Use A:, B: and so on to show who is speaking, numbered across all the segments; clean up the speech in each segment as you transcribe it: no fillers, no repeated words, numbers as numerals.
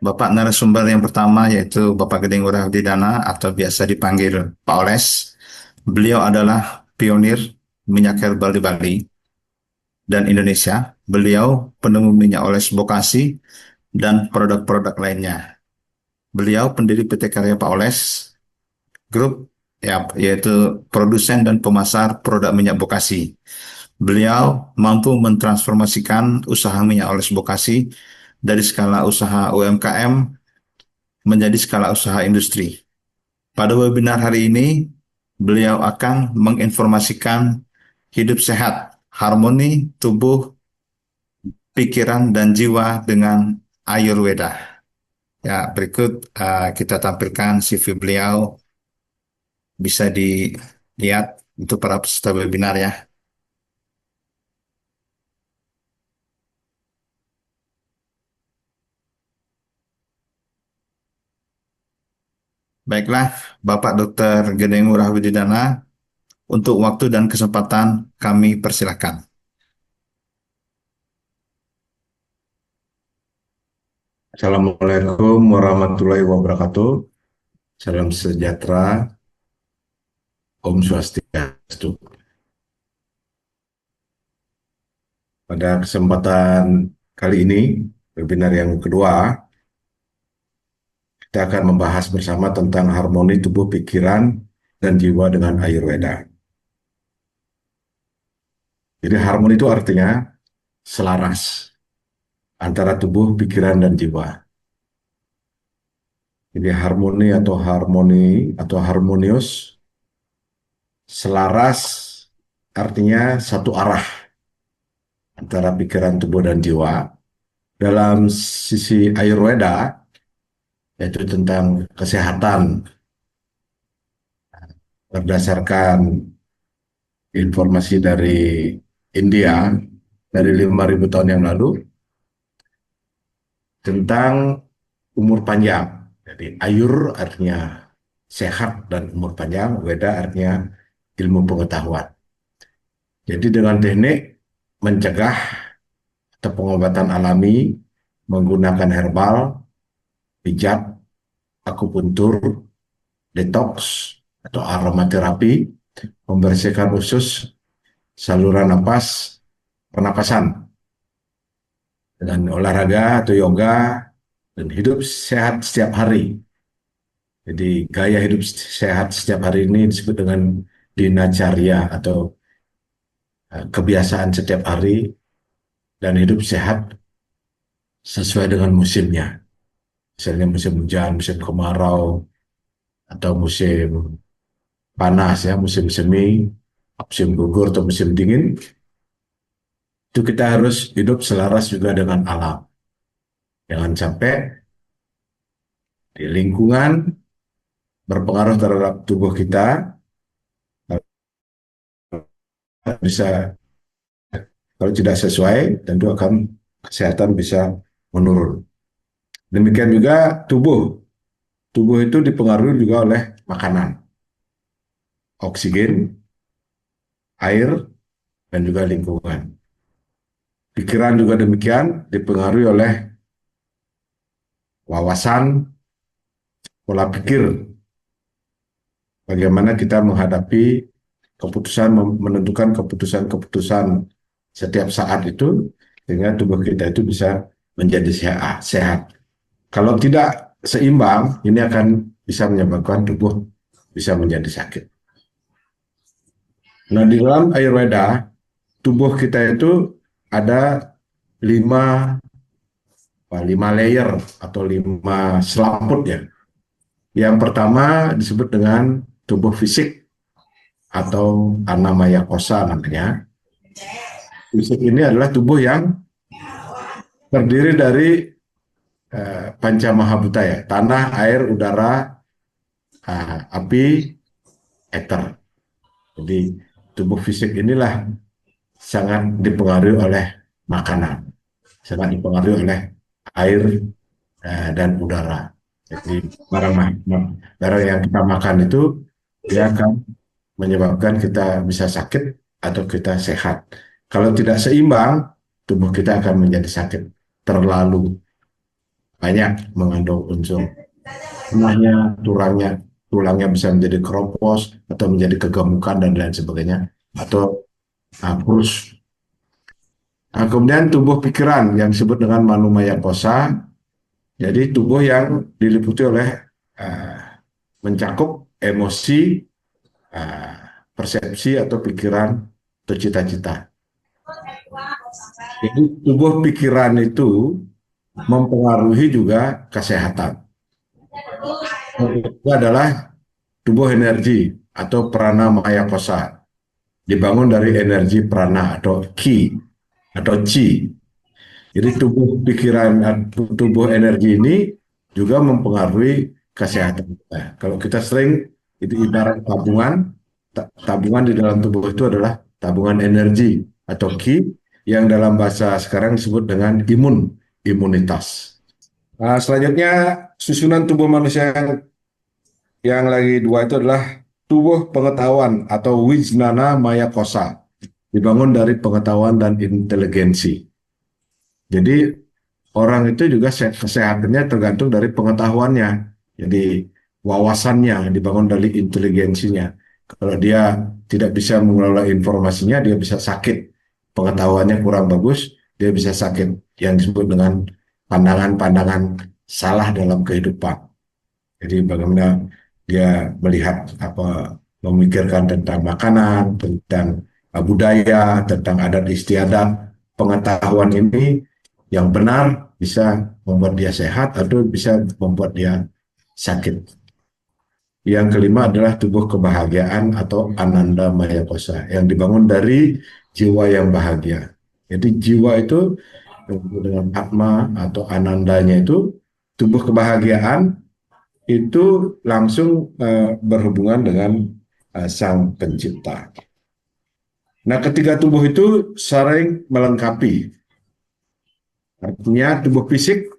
A: Bapak narasumber yang pertama yaitu Bapak Gedeng Ngurah Didana atau biasa dipanggil Pak Oles. Beliau adalah pionir minyak herbal di Bali dan Indonesia. Beliau penemu minyak Oles Bokasi dan produk-produk lainnya. Beliau pendiri PT Karya Pak Oles Group, ya, yaitu produsen dan pemasar produk minyak Bokasi. Beliau mampu mentransformasikan usaha minyak Oles Bokasi dari skala usaha UMKM menjadi skala usaha industri. Pada webinar hari ini, beliau akan menginformasikan hidup sehat, harmoni tubuh, pikiran, dan jiwa dengan Ayurveda. Ya, berikut kita tampilkan CV beliau, bisa dilihat untuk para peserta webinar ya. Baiklah, Bapak Dr. Gedeng Ngurah Wididana, untuk waktu dan kesempatan kami persilakan.
B: Assalamualaikum warahmatullahi wabarakatuh. Salam sejahtera, Om Swastiastu. Pada kesempatan kali ini, webinar yang kedua, kita akan membahas bersama tentang harmoni tubuh, pikiran, dan jiwa dengan Ayurveda. Jadi harmoni itu artinya selaras antara tubuh, pikiran, dan jiwa. Jadi harmoni atau harmonius, selaras artinya satu arah antara pikiran, tubuh, dan jiwa. Dalam sisi Ayurveda, yaitu tentang kesehatan, berdasarkan informasi dari India dari 5.000 tahun yang lalu, tentang umur panjang. Jadi Ayur artinya sehat dan umur panjang, Weda artinya ilmu pengetahuan. Jadi dengan teknik mencegah atau pengobatan alami menggunakan herbal, pijat, akupuntur, detox atau aromaterapi, membersihkan usus, saluran napas, pernapasan, dengan olahraga atau yoga, dan hidup sehat setiap hari. Jadi gaya hidup sehat setiap hari ini disebut dengan dinacarya atau kebiasaan setiap hari, dan hidup sehat sesuai dengan musimnya. Misalnya musim hujan, musim kemarau, atau musim panas ya, musim semi, musim gugur atau musim dingin, itu kita harus hidup selaras juga dengan alam. Jangan sampai di lingkungan berpengaruh terhadap tubuh kita, bisa kalau tidak sesuai tentu akan kesehatan bisa menurun. Demikian juga tubuh. Tubuh itu dipengaruhi juga oleh makanan, oksigen, air, dan juga lingkungan. Pikiran juga demikian dipengaruhi oleh wawasan, pola pikir, bagaimana kita menghadapi keputusan, menentukan keputusan-keputusan setiap saat itu, sehingga tubuh kita itu bisa menjadi sehat. Kalau tidak seimbang, ini akan bisa menyebabkan tubuh bisa menjadi sakit. Nah, di dalam Ayurveda, tubuh kita itu ada lima, lima layer atau lima selaput ya. Yang pertama disebut dengan tubuh fisik atau Annamaya Kosa namanya. Fisik ini adalah tubuh yang terdiri dari panca mahabhuta ya, tanah, air, udara, api, eter. Jadi tubuh fisik inilah sangat dipengaruhi oleh makanan, sangat dipengaruhi oleh air dan udara. Jadi barang yang kita makan itu dia akan menyebabkan kita bisa sakit atau kita sehat. Kalau tidak seimbang, tubuh kita akan menjadi sakit. Terlalu banyak mengandung unsur tanahnya, tulangnya bisa menjadi keropos atau menjadi kegemukan dan lain sebagainya, atau kurus. Nah, kemudian tubuh pikiran yang disebut dengan manumaya kosa, jadi tubuh yang diliputi oleh uh, mencakup emosi, uh, persepsi atau pikiran atau cita-cita. Jadi tubuh pikiran itu mempengaruhi juga kesehatan. Itu adalah tubuh energi atau prana maya kosa, dibangun dari energi prana atau ki atau chi. Jadi tubuh pikiran, tubuh energi ini juga mempengaruhi kesehatan kita. Kalau kita sering, itu ibarat tabungan, tabungan di dalam tubuh itu adalah tabungan energi atau ki, yang dalam bahasa sekarang disebut dengan imunitas. Nah, selanjutnya susunan tubuh manusia yang lagi dua itu adalah tubuh pengetahuan atau wijnana maya kosa, dibangun dari pengetahuan dan inteligensi. Jadi orang itu juga kesehatannya tergantung dari pengetahuannya. Jadi wawasannya dibangun dari inteligensinya. Kalau dia tidak bisa mengelola informasinya, dia bisa sakit. Pengetahuannya kurang bagus, dia bisa sakit. Yang disebut dengan pandangan-pandangan salah dalam kehidupan. Jadi bagaimana dia melihat apa, memikirkan tentang makanan, tentang budaya, tentang adat istiadat. Pengetahuan ini yang benar bisa membuat dia sehat atau bisa membuat dia sakit. Yang kelima adalah tubuh kebahagiaan atau ananda maya kosa yang dibangun dari jiwa yang bahagia. Jadi jiwa itu dengan atma atau anandanya itu tubuh kebahagiaan itu langsung berhubungan dengan sang pencipta. Nah, ketiga tubuh itu saling melengkapi. Artinya tubuh fisik,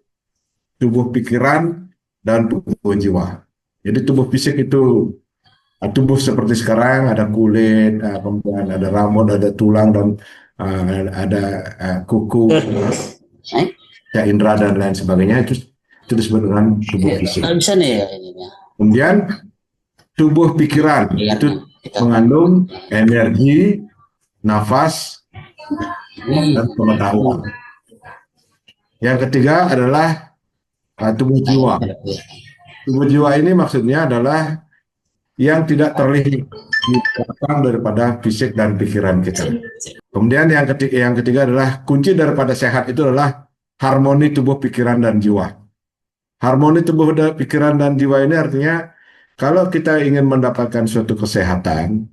B: tubuh pikiran, dan tubuh jiwa. Jadi tubuh fisik itu tubuh seperti sekarang, ada kulit, kemudian ada rambut, ada tulang, dan ada kuku, ya indera dan lain sebagainya. Itu disebut dengan tubuh fisik.
C: Bisa nih ya ininya.
B: Kemudian tubuh pikiran itu mengandung energi, nafas, dan pengetahuan. Yang ketiga adalah tubuh jiwa. Tubuh jiwa ini maksudnya adalah yang tidak terlihat di belakang daripada fisik dan pikiran kita. Kemudian yang ketiga adalah kunci daripada sehat itu adalah harmoni tubuh pikiran dan jiwa. Harmoni tubuh pikiran dan jiwa ini artinya kalau kita ingin mendapatkan suatu kesehatan,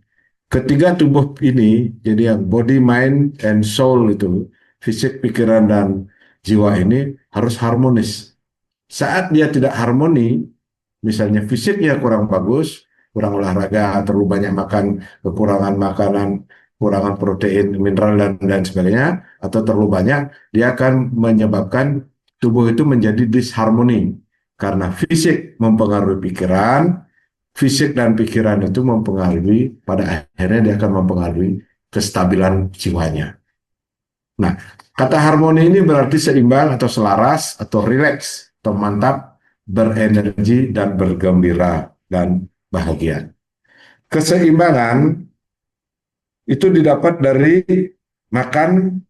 B: ketiga tubuh ini, jadi yang body, mind, and soul itu, fisik, pikiran, dan jiwa ini harus harmonis. Saat dia tidak harmoni, misalnya fisiknya kurang bagus, kurang olahraga, terlalu banyak makan, kekurangan makanan, kurangan protein, mineral, dan lain sebagainya, atau terlalu banyak, dia akan menyebabkan tubuh itu menjadi disharmoni. Karena fisik mempengaruhi pikiran, fisik dan pikiran itu mempengaruhi, pada akhirnya dia akan mempengaruhi kestabilan jiwanya. Nah, kata harmoni ini berarti seimbang atau selaras atau rileks atau mantap, berenergi dan bergembira dan bahagia. Keseimbangan itu didapat dari makan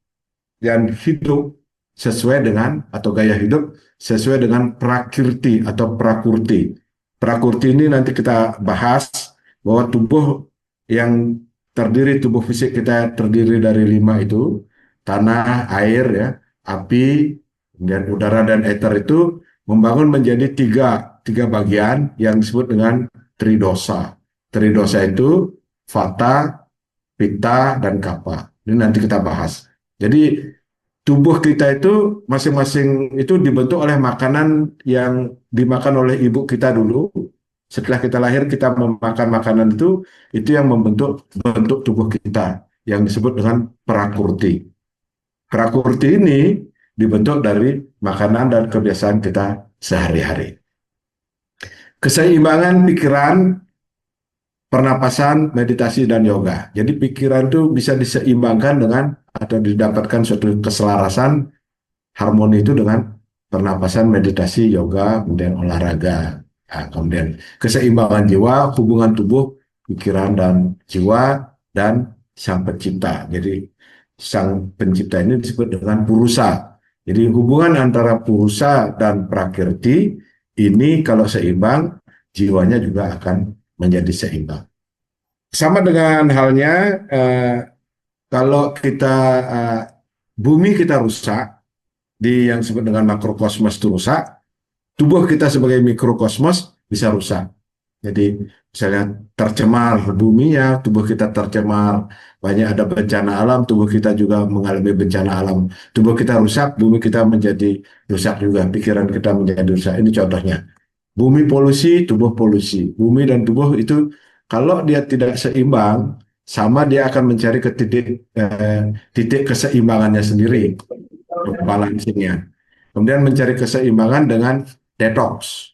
B: dan hidup sesuai dengan atau gaya hidup sesuai dengan prakriti atau prakurti. Prakurti ini nanti kita bahas bahwa tubuh yang terdiri, tubuh fisik kita terdiri dari 5 itu, tanah, air, ya, api, dan udara dan ether itu membangun menjadi tiga bagian yang disebut dengan tridosa. Tridosa itu vata, pitta, dan kapha. Ini nanti kita bahas. Jadi tubuh kita itu masing-masing itu dibentuk oleh makanan yang dimakan oleh ibu kita dulu. Setelah kita lahir, kita memakan makanan itu yang membentuk bentuk tubuh kita yang disebut dengan prakurti. Prakurti ini dibentuk dari makanan dan kebiasaan kita sehari-hari. Keseimbangan pikiran, pernapasan, meditasi, dan yoga. Jadi pikiran itu bisa diseimbangkan dengan atau didapatkan suatu keselarasan, harmoni itu dengan pernapasan, meditasi, yoga, kemudian olahraga. Nah, kemudian keseimbangan jiwa, hubungan tubuh, pikiran, dan jiwa, dan sang pencipta. Jadi sang pencipta ini disebut dengan purusa. Jadi hubungan antara purusa dan prakriti ini kalau seimbang, jiwanya juga akan menjadi seimbang. Sama dengan halnya kalau kita bumi kita rusak, di yang disebut dengan makrokosmos itu rusak, tubuh kita sebagai mikrokosmos bisa rusak. Jadi misalnya tercemar buminya, tubuh kita tercemar, banyak ada bencana alam, tubuh kita juga mengalami bencana alam. Tubuh kita rusak, bumi kita menjadi rusak juga, pikiran kita menjadi rusak. Ini contohnya. Bumi polusi, tubuh polusi. Bumi dan tubuh itu kalau dia tidak seimbang, sama dia akan mencari ke titik keseimbangannya sendiri, balancingnya. Kemudian mencari keseimbangan dengan detox.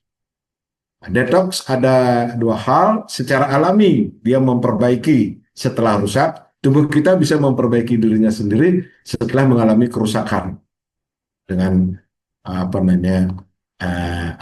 B: Detox ada dua hal, secara alami dia memperbaiki setelah rusak, tubuh kita bisa memperbaiki dirinya sendiri setelah mengalami kerusakan dengan apa namanya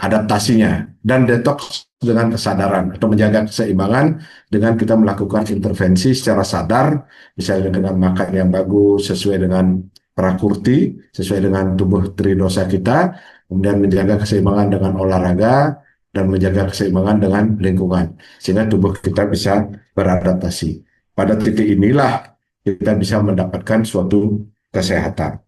B: adaptasinya, dan detox dengan kesadaran atau menjaga keseimbangan dengan kita melakukan intervensi secara sadar, misalnya dengan makan yang bagus sesuai dengan prakurti, sesuai dengan tubuh tridosa kita, kemudian menjaga keseimbangan dengan olahraga, dan menjaga keseimbangan dengan lingkungan, sehingga tubuh kita bisa beradaptasi. Pada titik inilah kita bisa mendapatkan suatu kesehatan.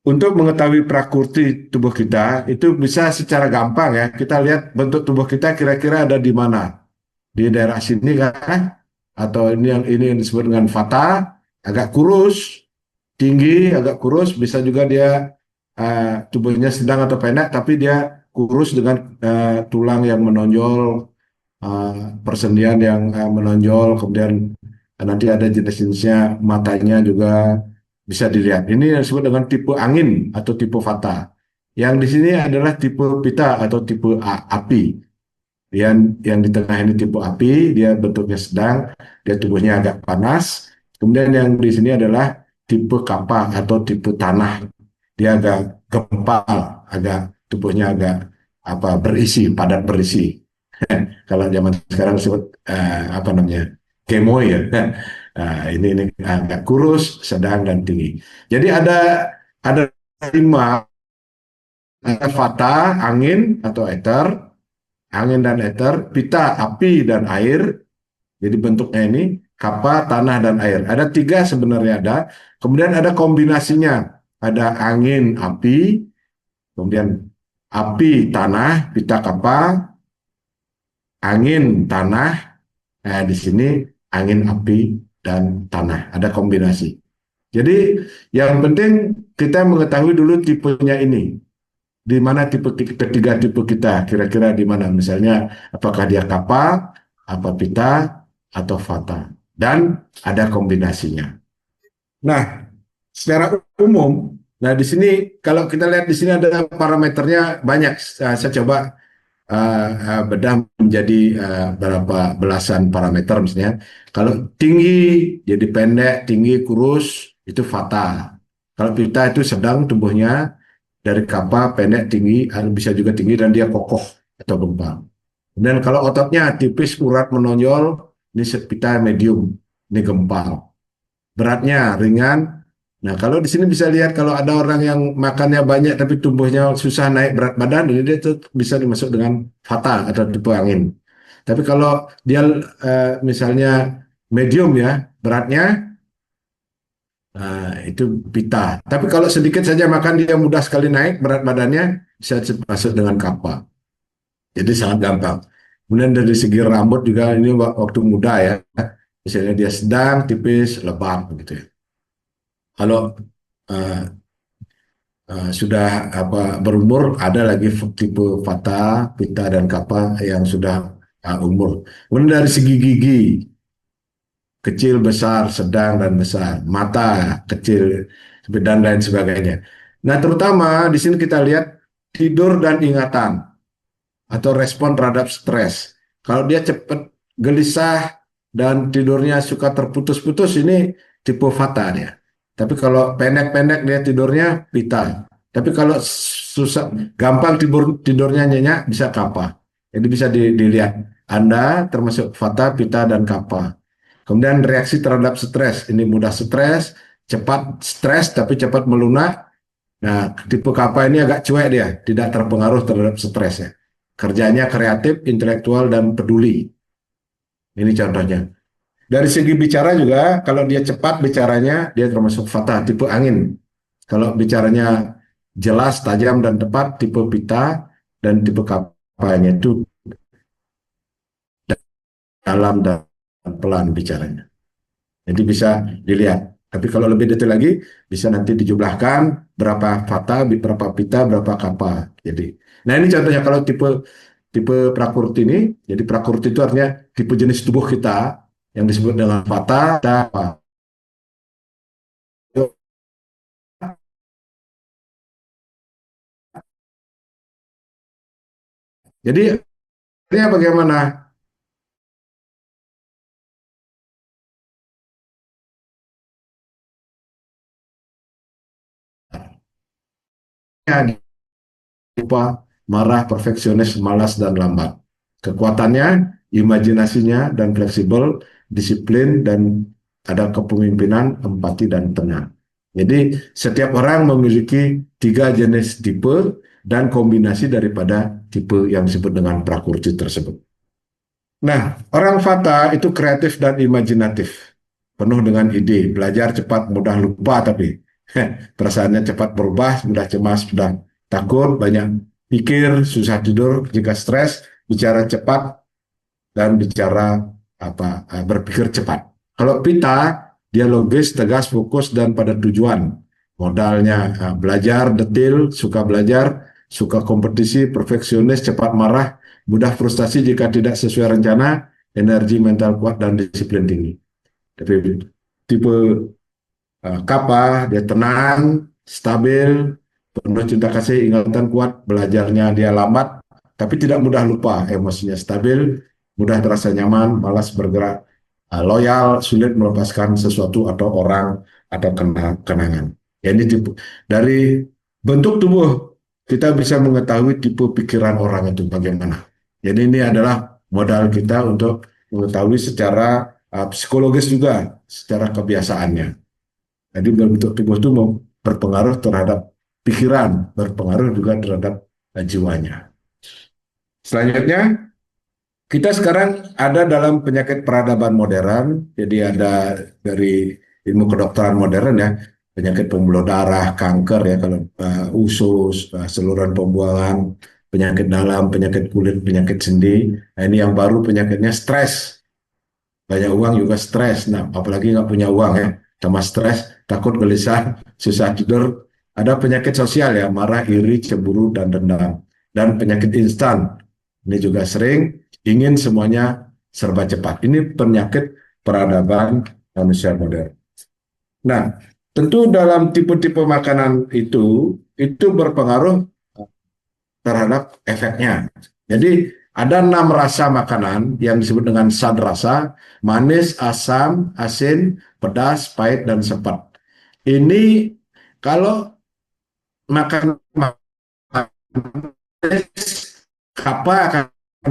B: Untuk mengetahui prakurti tubuh kita, itu bisa secara gampang ya. Kita lihat bentuk tubuh kita kira-kira ada di mana. Di daerah sini kan? Atau ini yang disebut dengan vata, agak kurus, tinggi, agak kurus. Bisa juga dia tubuhnya sedang atau pendek, tapi dia kurus dengan tulang yang menonjol, persendian yang menonjol, kemudian nanti ada jenis-jenisnya, matanya juga bisa dilihat. Ini yang disebut dengan tipe angin atau tipe vata. Yang di sini adalah tipe pita atau tipe api. Yang di tengah ini tipe api, dia bentuknya sedang, dia tubuhnya agak panas. Kemudian yang di sini adalah tipe kapa atau tipe tanah. Dia agak gempal, agak tubuhnya agak berisi, padat berisi. Kalau zaman sekarang disebut apa namanya, kemoy ya. Ini agak kurus, sedang, dan tinggi. Jadi ada 5, ada fata, angin atau ether, angin dan ether, pita, api dan air. Jadi bentuknya ini kappa, tanah, dan air. Ada 3 sebenarnya ada. Kemudian ada kombinasinya. Ada angin, api, kemudian api, tanah, pita, kappa, angin, tanah. Nah, di sini angin, api, dan tanah. Ada kombinasi. Jadi yang penting kita mengetahui dulu tipenya ini. Di mana ketiga tipe kita, kira-kira di mana. Misalnya apakah dia kappa, apa pita, atau vata. Dan ada kombinasinya. Nah, secara umum, nah di sini kalau kita lihat di sini ada parameternya banyak. Saya coba bedah menjadi berapa belasan parameter misalnya. Kalau tinggi jadi pendek, tinggi kurus itu vata. Kalau pita itu sedang tubuhnya, dari kappa pendek tinggi, bisa juga tinggi dan dia kokoh atau gempal. Dan kalau ototnya tipis, urat menonjol, ini pita medium, ini gempal. Beratnya ringan. Nah, kalau di sini bisa lihat kalau ada orang yang makannya banyak tapi tubuhnya susah naik berat badan, ini dia tuh bisa dimasuk dengan vata atau tipe angin. Tapi kalau dia misalnya medium ya beratnya, itu pita. Tapi kalau sedikit saja makan dia mudah sekali naik berat badannya, bisa masuk dengan kappa. Jadi sangat gampang. Kemudian dari segi rambut juga ini waktu muda ya, misalnya dia sedang, tipis, lebat begitu ya. Kalau uh, sudah berumur, ada lagi tipe vata, pita, dan kappa yang sudah umur. Kemudian dari segi gigi, kecil, besar, sedang, dan besar. Mata, kecil, dan lain sebagainya. Nah, terutama di sini kita lihat tidur dan ingatan atau respon terhadap stres. Kalau dia cepat gelisah dan tidurnya suka terputus-putus, ini tipe vata dia. Tapi kalau pendek-pendek dia tidurnya pita. Tapi kalau susah, gampang tidurnya nyenyak bisa kapha. Jadi bisa dilihat. Anda termasuk vata, pitta, dan kapha. Kemudian reaksi terhadap stres. Ini mudah stres, cepat stres tapi cepat melunak. Nah, tipe kapha ini agak cuek dia, tidak terpengaruh terhadap stres ya. Kerjanya kreatif, intelektual, dan peduli. Ini contohnya. Dari segi bicara juga, kalau dia cepat bicaranya, dia termasuk vata, tipe angin. Kalau bicaranya jelas, tajam, dan tepat, tipe pitta, dan tipe kaphanya itu dalam dan pelan bicaranya. Jadi bisa dilihat. Tapi kalau lebih detail lagi, bisa nanti dijumlahkan berapa vata, berapa pitta, berapa kapha. Jadi, nah ini contohnya kalau tipe tipe prakurti ini. Jadi prakurti itu artinya tipe jenis tubuh kita yang disebut dengan vata, kapha. Jadi ini bagaimana? Ya, lupa, marah, perfeksionis, malas, dan lambat. Kekuatannya, imajinasinya, dan fleksibel, disiplin, dan ada kepemimpinan, empati, dan tenang. Jadi, setiap orang memiliki 3 jenis tipe dan kombinasi daripada tipe yang disebut dengan prakurti tersebut. Nah, orang Fata itu kreatif dan imajinatif, penuh dengan ide, belajar cepat, mudah lupa, tapi perasaannya cepat berubah, mudah cemas, mudah takut, banyak pikir, susah tidur jika stres, bicara cepat, dan bicara berpikir cepat. Kalau Pita, dia logis, tegas, fokus, dan pada tujuan. Modalnya belajar, detail, suka belajar, suka kompetisi, perfeksionis, cepat marah, mudah frustasi jika tidak sesuai rencana, energi mental kuat, dan disiplin tinggi. Tapi tipe Kappa, dia tenang, stabil, penuh cinta kasih, ingatan kuat, belajarnya dia lambat, tapi tidak mudah lupa, emosinya stabil, mudah terasa nyaman, malas bergerak, loyal, sulit melepaskan sesuatu atau orang atau kenangan. Ya, ini tipe. Dari bentuk tubuh kita bisa mengetahui tipe pikiran orang itu bagaimana. Jadi ini adalah modal kita untuk mengetahui secara psikologis juga, secara kebiasaannya. Jadi bentuk tubuh itu berpengaruh terhadap pikiran, berpengaruh juga terhadap jiwanya. Selanjutnya, kita sekarang ada dalam penyakit peradaban modern, jadi ada dari ilmu kedokteran modern ya, penyakit pembuluh darah, kanker ya, kalau usus, saluran pembuangan, penyakit dalam, penyakit kulit, penyakit sendi. Nah, ini yang baru penyakitnya stres. Banyak uang juga stres. Nah, apalagi nggak punya uang ya, sama stres, takut, gelisah, susah tidur. Ada penyakit sosial ya, marah, iri, cemburu, dan dendam. Dan penyakit instan. Ini juga sering, ingin semuanya serba cepat. Ini penyakit peradaban manusia modern. Nah, tentu dalam tipe-tipe makanan itu berpengaruh terhadap efeknya. Jadi ada 6 rasa makanan yang disebut dengan sad rasa, manis, asam, asin, pedas, pahit, dan sepet. Ini kalau makan manis, kappa akan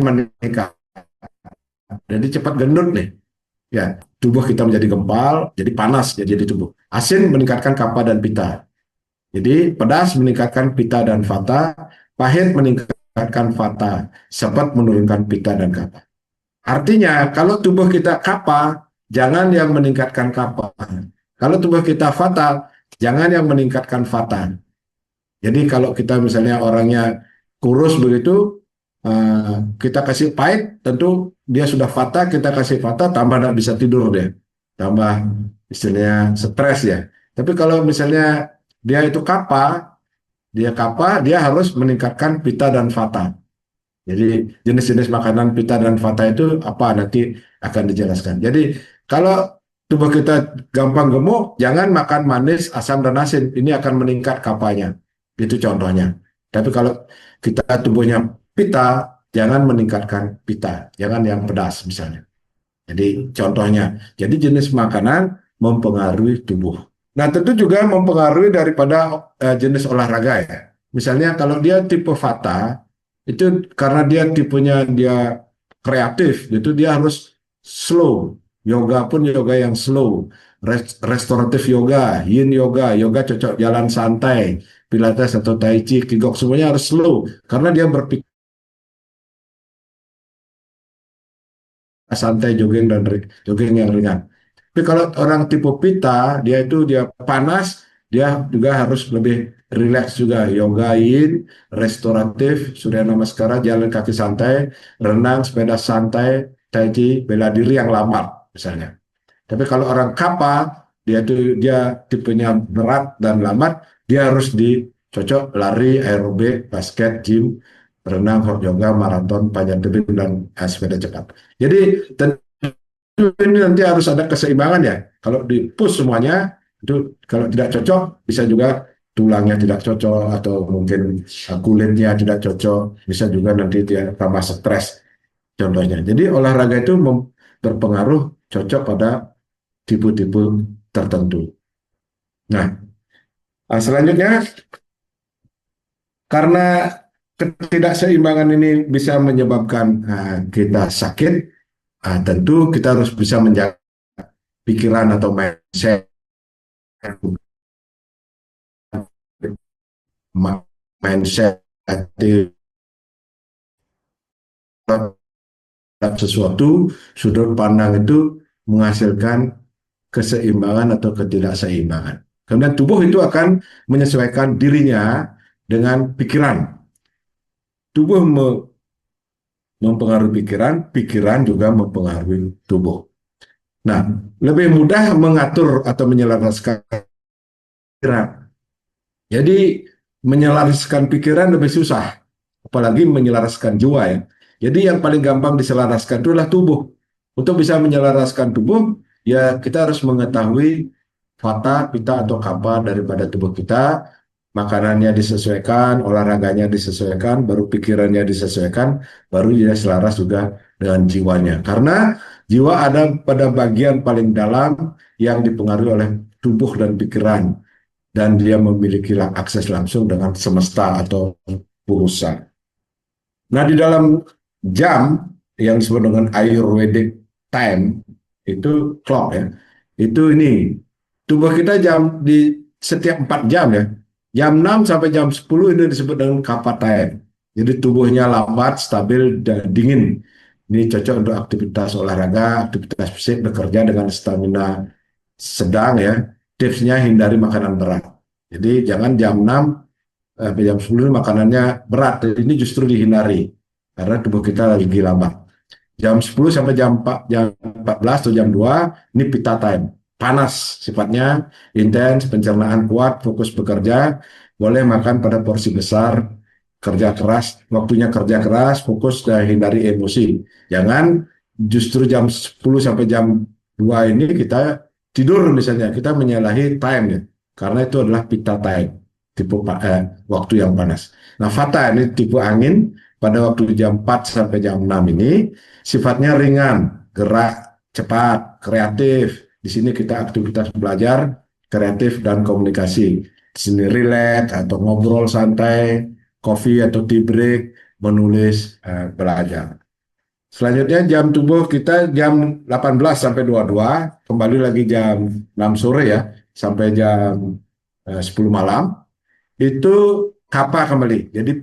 B: meningkat. Jadi cepat gendut nih. Ya, tubuh kita menjadi gempal, jadi panas jadi di tubuh. Asin meningkatkan kappa dan pita. Jadi pedas meningkatkan pita dan vata, pahit meningkatkan vata, sepet menurunkan pita dan kapha. Artinya kalau tubuh kita kapha, jangan yang meningkatkan kapha. Kalau tubuh kita vata, jangan yang meningkatkan vata. Jadi kalau kita misalnya orangnya kurus begitu, kita kasih pahit, tentu dia sudah vata, kita kasih vata, tambah tidak bisa tidur dia, tambah istilahnya stres ya. Tapi kalau misalnya dia itu kapha, dia harus meningkatkan pita dan vata. Jadi jenis-jenis makanan pita dan vata itu apa nanti akan dijelaskan. Jadi kalau tubuh kita gampang gemuk, jangan makan manis, asam dan asin. Ini akan meningkat kaphanya. Itu contohnya. Tapi kalau kita tubuhnya pita, jangan meningkatkan pita. Jangan yang pedas misalnya. Jadi contohnya. Jadi jenis makanan mempengaruhi tubuh. Nah tentu juga mempengaruhi daripada jenis olahraga ya. Misalnya kalau dia tipe Vata, itu karena dia tipenya dia kreatif, itu dia harus slow. Yoga pun yoga yang slow. Restoratif yoga, yin yoga, yoga cocok jalan santai, pilates atau tai chi, qigong semuanya harus slow karena dia berpikir santai, jogging dan jogging yang ringan. Tapi kalau orang tipe Pitta, dia itu dia panas, dia juga harus lebih rileks juga. Yoga yin, restoratif, surya namaskara, jalan kaki santai, renang, sepeda santai, tai chi, bela diri yang lambat misalnya. Tapi kalau orang Kappa, dia tipenya berat dan lambat, dia harus dicocok lari, aerobik, basket, gym, renang, hot yoga, maraton, panjat tebing dan sepeda cepat. Jadi ini nanti harus ada keseimbangan ya. Kalau di push semuanya itu kalau tidak cocok bisa juga tulangnya tidak cocok atau mungkin kulitnya tidak cocok, bisa juga nanti dia tambah stres contohnya. Jadi olahraga itu berpengaruh cocok pada tipe-tipe tertentu. Nah, selanjutnya karena ketidakseimbangan ini bisa menyebabkan kita sakit, tentu kita harus bisa menjaga pikiran atau mindset mindset sesuatu sudut pandang itu menghasilkan keseimbangan atau ketidakseimbangan. Kemudian tubuh itu akan menyesuaikan dirinya dengan pikiran. Tubuh mempengaruhi pikiran, pikiran juga mempengaruhi tubuh. Nah, lebih mudah mengatur atau menyelaraskan pikiran. Jadi menyelaraskan pikiran lebih susah, apalagi menyelaraskan jiwa ya. Jadi yang paling gampang diselaraskan itu adalah tubuh. Untuk bisa menyelaraskan tubuh, ya kita harus mengetahui vata, pitta atau kapha daripada tubuh kita, makanannya disesuaikan, olahraganya disesuaikan, baru pikirannya disesuaikan, baru dia selaras juga dengan jiwanya. Karena jiwa ada pada bagian paling dalam yang dipengaruhi oleh tubuh dan pikiran, dan dia memiliki akses langsung dengan semesta atau purusa. Nah, di dalam jam yang disebut dengan Ayurvedic time, itu clock ya, itu ini, tubuh kita jam di setiap 4 jam ya, jam 6 sampai jam 10 ini disebut dengan kapha time. Jadi tubuhnya lambat, stabil, dan dingin. Ini cocok untuk aktivitas olahraga, aktivitas fisik, bekerja dengan stamina sedang ya. Tipsnya hindari makanan berat. Jadi jangan jam 6 sampai jam 10 makanannya berat. Jadi ini justru dihindari karena tubuh kita lagi lambat. Jam 10 sampai jam 14 atau jam 2 ini pita time. Panas sifatnya, intens, pencernaan kuat, fokus bekerja, boleh makan pada porsi besar, kerja keras, waktunya kerja keras, fokus dan hindari emosi. Jangan justru jam 10 sampai jam 2 ini kita tidur misalnya, kita menyalahi time ya. Karena itu adalah pita time, tipe waktu yang panas. Nah, vata ini tipe angin pada waktu jam 4 sampai jam 6 ini sifatnya ringan, gerak cepat, kreatif. Di sini kita aktivitas belajar, kreatif dan komunikasi. Di sini rileks atau ngobrol santai, kopi atau tea break, menulis, belajar. Selanjutnya jam tubuh kita jam 18 sampai 22, kembali lagi jam 6 sore ya, sampai jam 10 malam. Itu kapha kembali. Jadi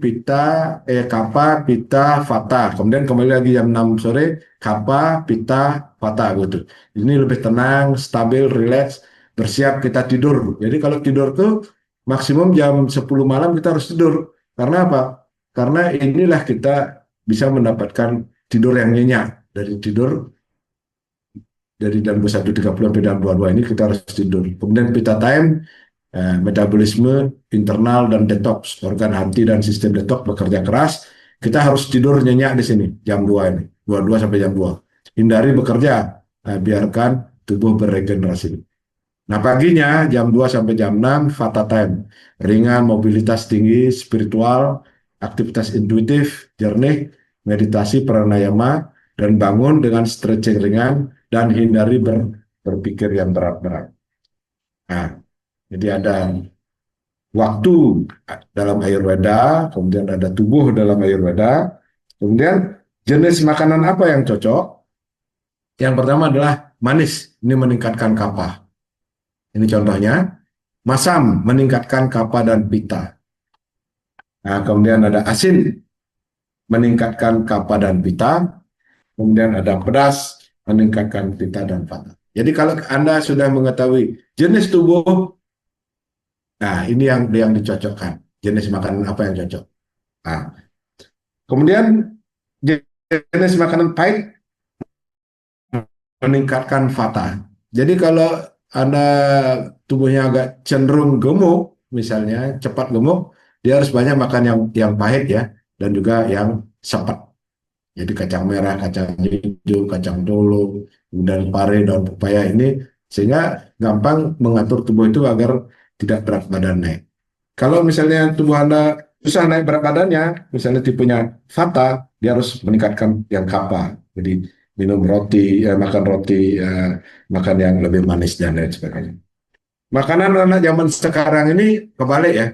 B: kapha, pitta, vata. Kemudian kembali lagi jam 6 sore, kapha, pitta, vata gitu. Ini lebih tenang, stabil, rileks, bersiap kita tidur. Jadi kalau tidur tuh maksimum jam 10 malam kita harus tidur. Karena apa? Karena inilah kita bisa mendapatkan tidur yang nyenyak. Dari jam 21.30 sampai jam 22 ini kita harus tidur. Kemudian pitta time, metabolisme internal dan detox, organ hati dan sistem detox bekerja keras. Kita harus tidur nyenyak di sini jam 2 ini, 22 sampai jam 2. Hindari bekerja, biarkan tubuh beregenerasi. Nah, paginya jam 2 sampai jam 6 vata time, ringan, mobilitas tinggi, spiritual, aktivitas intuitif, jernih, meditasi, pranayama, dan bangun dengan stretching ringan dan hindari berpikir yang berat-berat. Nah, jadi ada waktu dalam Ayurveda, kemudian ada tubuh dalam Ayurveda, kemudian jenis makanan apa yang cocok. Yang pertama adalah manis, ini meningkatkan kapha. Ini contohnya, masam meningkatkan kapha dan pitta. Nah, kemudian ada asin meningkatkan kapha dan pitta, kemudian ada pedas meningkatkan pitta dan vata. Jadi kalau Anda sudah mengetahui jenis tubuh, nah ini yang dicocokkan, jenis makanan apa yang cocok. Nah, kemudian jenis makanan pahit meningkatkan vata. Jadi kalau Anda tubuhnya agak cenderung gemuk, misalnya cepat gemuk, dia harus banyak makan yang pahit ya, dan juga yang sepet. Jadi kacang merah, kacang hijau, kacang dolo, kemudian pare, daun pepaya ini, sehingga gampang mengatur tubuh itu agar tidak berat badan naik. Kalau misalnya tubuh Anda susah naik berat badannya, misalnya tipenya Vata, dia harus meningkatkan yang kapha. Jadi minum roti, makan roti, makan yang lebih manis dan lain sebagainya. Makanan anak zaman sekarang ini kebalik ya.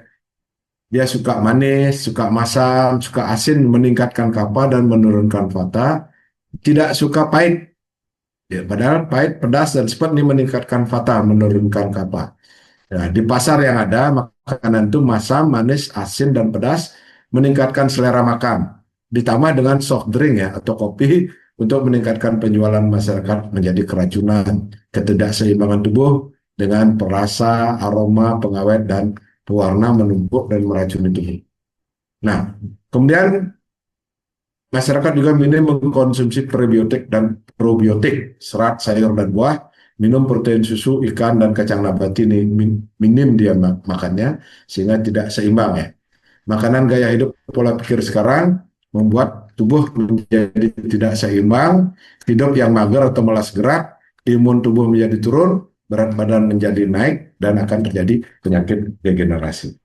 B: Dia suka manis, suka masam, suka asin, meningkatkan kapha dan menurunkan vata. Tidak suka pahit. Ya, padahal pahit, pedas, dan sepet ini meningkatkan vata, menurunkan kapha. Nah, di pasar yang ada, makanan itu masam, manis, asin, dan pedas, meningkatkan selera makan. Ditambah dengan soft drink ya, atau kopi, untuk meningkatkan penjualan masyarakat menjadi keracunan, ketidakseimbangan tubuh, dengan perasa, aroma, pengawet, dan pewarna menumpuk dan meracuni tubuh. Nah, kemudian masyarakat juga minim mengkonsumsi prebiotik dan probiotik, serat, sayur, dan buah, minum protein susu, ikan, dan kacang nabati ini minim dia makannya, sehingga tidak seimbang ya. Makanan gaya hidup pola pikir sekarang membuat tubuh menjadi tidak seimbang, hidup yang mager atau malas gerak, imun tubuh menjadi turun, berat badan menjadi naik, dan akan terjadi penyakit degenerasi.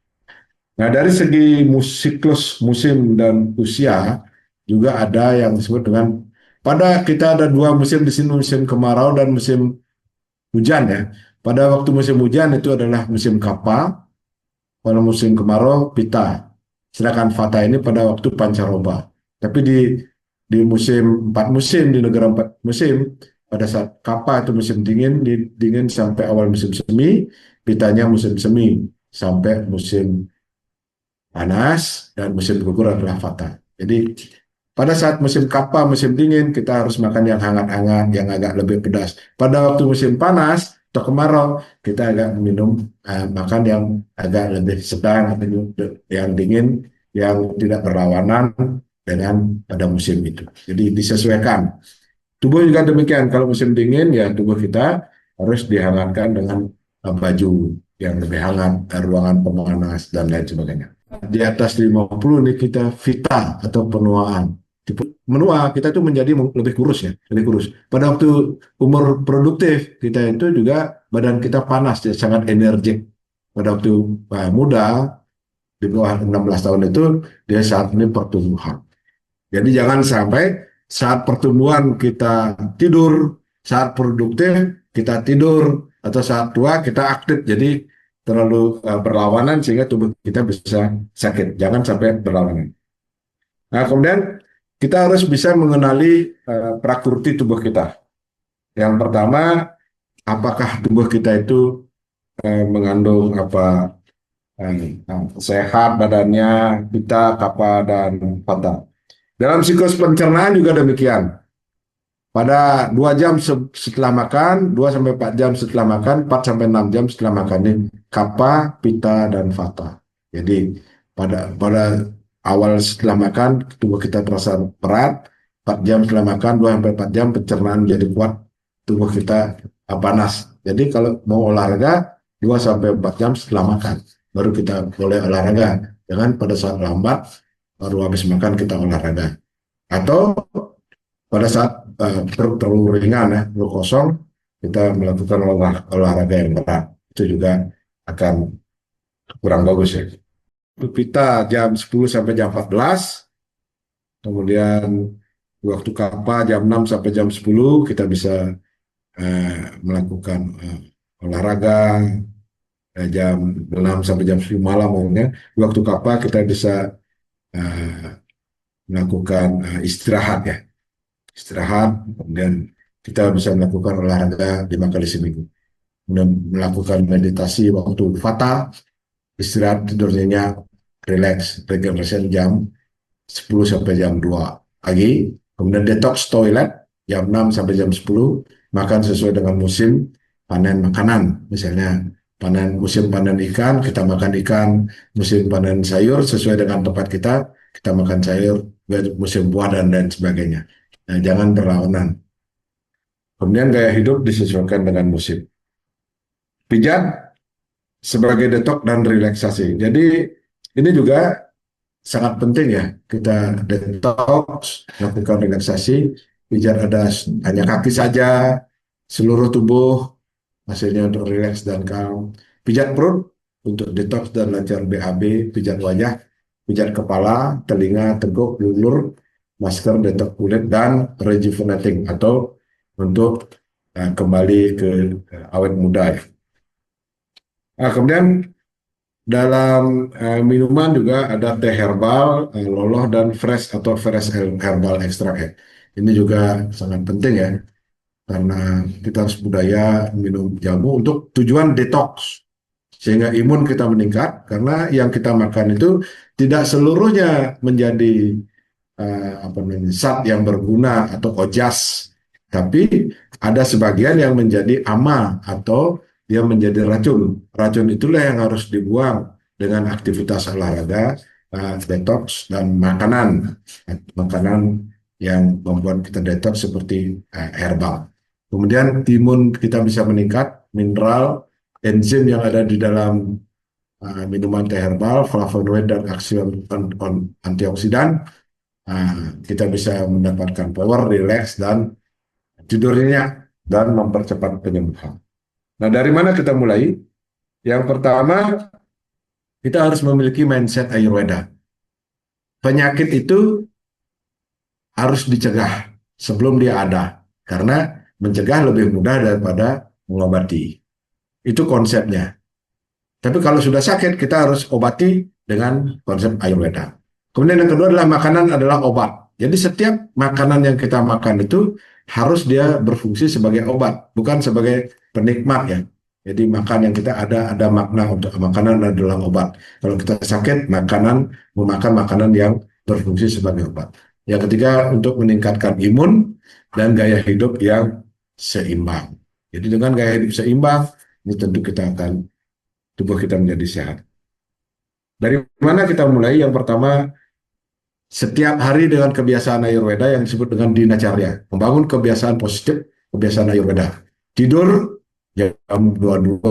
B: Nah, dari segi siklus musim dan usia, juga ada yang disebut dengan, pada kita ada dua musim di sini, musim kemarau dan musim hujan ya. Pada waktu musim hujan itu adalah musim kapha, pada musim kemarau pitta. Sedangkan vata ini pada waktu pancaroba. Tapi di musim empat musim, di negara empat musim, pada saat kapha itu musim dingin, dingin sampai awal musim semi, pitanya musim semi sampai musim panas, dan musim gugur adalah vata. Jadi pada saat musim kapha, musim dingin, kita harus makan yang hangat-hangat, yang agak lebih pedas. Pada waktu musim panas atau kemarau, kita agak minum makan yang agak lebih sedang, yang dingin, yang tidak berlawanan dengan pada musim itu. Jadi disesuaikan. Tubuh juga demikian. Kalau musim dingin, ya tubuh kita harus dihangatkan dengan baju yang lebih hangat, ruangan pemanas, dan lain sebagainya. Di atas 50 ini kita vita atau penuaan. Menua kita itu menjadi lebih kurus ya, lebih kurus. Pada waktu umur produktif kita itu juga badan kita panas, ya, sangat energik. Pada waktu muda di bawah 16 tahun itu dia saat ini pertumbuhan. Jadi jangan sampai saat pertumbuhan kita tidur, saat produktif kita tidur, atau saat tua kita aktif. Jadi terlalu berlawanan sehingga tubuh kita bisa sakit. Jangan sampai berlawanan. Nah, kemudian kita harus bisa mengenali prakurti tubuh kita. Yang pertama, apakah tubuh kita itu mengandung apa, sehat badannya, pitta, kapha, dan vata. Dalam siklus pencernaan juga demikian. Pada 2 jam setelah makan, 2 sampai 4 jam setelah makan, 4 sampai 6 jam setelah makan, ini kapha, pitta, dan vata. Jadi pada awal setelah makan tubuh kita terasa berat, 4 jam setelah makan, 2 sampai 4 jam pencernaan menjadi kuat, tubuh kita panas. Jadi kalau mau olahraga 2 sampai 4 jam setelah makan baru kita boleh olahraga. Jangan pada saat lambat baru habis makan kita olahraga. Atau pada saat perut terlalu ringan ya, perut kosong, kita melakukan olahraga yang berat. Itu juga akan kurang bagus ya. Kita jam 10 sampai jam 14, kemudian waktu kapha jam 6 sampai jam 10 kita bisa melakukan olahraga jam 6 sampai jam 10 malam maunya, waktu kapan kita bisa eh, melakukan istirahat ya, istirahat, kemudian kita bisa melakukan olahraga 5 kali seminggu, kemudian melakukan meditasi waktu fata, istirahat tidurnya relax, regenerasi jam 10 sampai jam 2 pagi, kemudian detox toilet jam 6 sampai jam 10, makan sesuai dengan musim panen makanan. Misalnya musim panen ikan, kita makan ikan, musim panen sayur sesuai dengan tempat kita makan sayur, musim buah dan lain sebagainya. Nah, jangan berlawanan. Kemudian gaya hidup disesuaikan dengan musim. Pijat sebagai detok dan relaksasi. Jadi ini juga sangat penting ya, kita detox, lakukan relaksasi, pijat ada hanya kaki saja, seluruh tubuh hasilnya untuk rileks dan calm. Pijat perut untuk detox dan lancar BAB, pijat wajah, pijat kepala, telinga, teguk, lulur, masker, detox kulit, dan rejuvenating atau untuk kembali ke awet muda ya. Nah, kemudian dalam minuman juga ada teh herbal, loloh, dan fresh atau fresh herbal extract ya. Ini juga sangat penting ya, karena kita harus budaya minum jamu untuk tujuan detox, sehingga imun kita meningkat, karena yang kita makan itu tidak seluruhnya menjadi apa namanya, zat yang berguna atau ojas, tapi ada sebagian yang menjadi ama atau dia menjadi racun. Racun itulah yang harus dibuang dengan aktivitas olahraga, detox, dan makanan yang membuat kita detox seperti herbal. Kemudian imun kita bisa meningkat, mineral, enzim yang ada di dalam minuman teh herbal, flavonoid dan antioksidan, kita bisa mendapatkan power, relax, dan tidurnya, dan mempercepat penyembuhan. Nah, dari mana kita mulai? Yang pertama, kita harus memiliki mindset Ayurveda. Penyakit itu harus dicegah sebelum dia ada, karena mencegah lebih mudah daripada mengobati. Itu konsepnya. Tapi kalau sudah sakit, kita harus obati dengan konsep Ayurveda. Kemudian yang kedua adalah makanan adalah obat. Jadi setiap makanan yang kita makan itu harus dia berfungsi sebagai obat, bukan sebagai penikmat ya. Jadi makan yang kita ada makna untuk makanan adalah obat. Kalau kita sakit, memakan makanan yang berfungsi sebagai obat. Yang ketiga untuk meningkatkan imun dan gaya hidup yang seimbang. Jadi dengan gaya hidup seimbang, ini tentu tubuh kita menjadi sehat. Dari mana kita mulai? Yang pertama, setiap hari dengan kebiasaan Ayurveda yang disebut dengan Dinacharya. Membangun kebiasaan positif, kebiasaan Ayurveda. Tidur jam 22,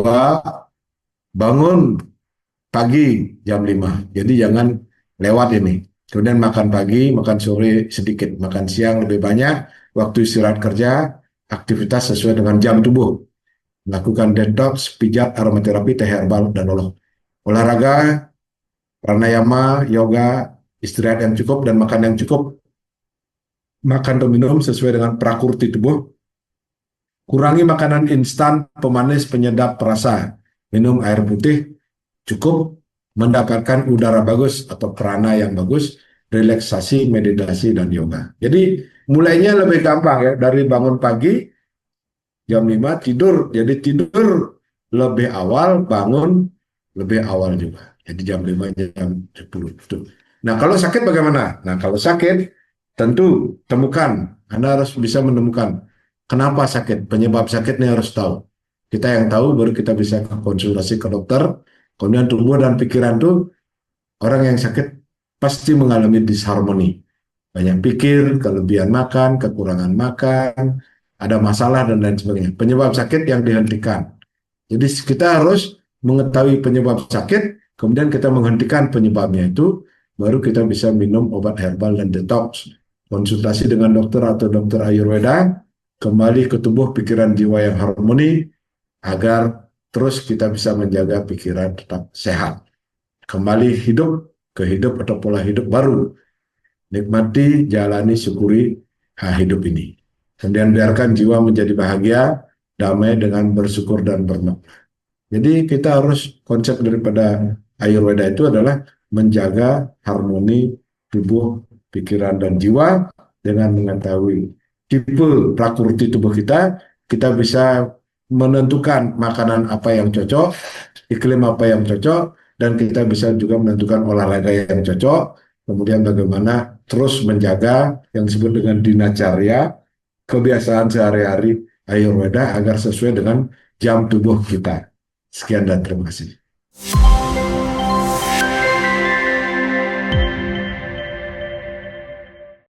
B: bangun pagi jam 5. Jadi jangan lewat ini. Kemudian makan pagi, makan sore sedikit, makan siang lebih banyak, waktu istirahat kerja, aktivitas sesuai dengan jam tubuh. Lakukan detox, pijat, aromaterapi, teh herbal, dan olahraga, pranayama, yoga, istirahat yang cukup, dan makan yang cukup. Makan atau minum sesuai dengan prakurti tubuh. Kurangi makanan instan, pemanis, penyedap perasa. Minum air putih cukup, mendapatkan udara bagus atau prana yang bagus, relaksasi, meditasi, dan yoga. Jadi mulainya lebih gampang ya, dari bangun pagi jam 5 tidur. Jadi tidur lebih awal, bangun lebih awal juga. Jadi jam 5, jam 10. Nah, kalau sakit bagaimana? Nah, kalau sakit, tentu temukan. Anda harus bisa menemukan kenapa sakit. Penyebab sakitnya harus tahu. Kita yang tahu, baru kita bisa konsultasi ke dokter. Kemudian tubuh dan pikiran tuh, orang yang sakit pasti mengalami disharmoni. Banyak pikir, kelebihan makan, kekurangan makan, ada masalah, dan lain sebagainya. Penyebab sakit yang dihentikan. Jadi kita harus mengetahui penyebab sakit, kemudian kita menghentikan penyebabnya itu, baru kita bisa minum obat herbal dan detox. Konsultasi dengan dokter atau dokter Ayurveda, kembali ke tubuh, pikiran, jiwa yang harmoni, agar terus kita bisa menjaga pikiran tetap sehat. Kembali hidup atau pola hidup baru. Nikmati, jalani, syukuri hidup ini. Kemudian biarkan jiwa menjadi bahagia, damai dengan bersyukur dan bermakna. Jadi kita harus konsep daripada Ayurveda itu adalah menjaga harmoni tubuh, pikiran, dan jiwa dengan mengetahui tipe prakurti tubuh kita, kita bisa menentukan makanan apa yang cocok, iklim apa yang cocok, dan kita bisa juga menentukan olahraga yang cocok, kemudian bagaimana terus menjaga yang disebut dengan dinacarya, kebiasaan sehari-hari Ayurveda agar sesuai dengan jam tubuh kita. Sekian dan terima kasih.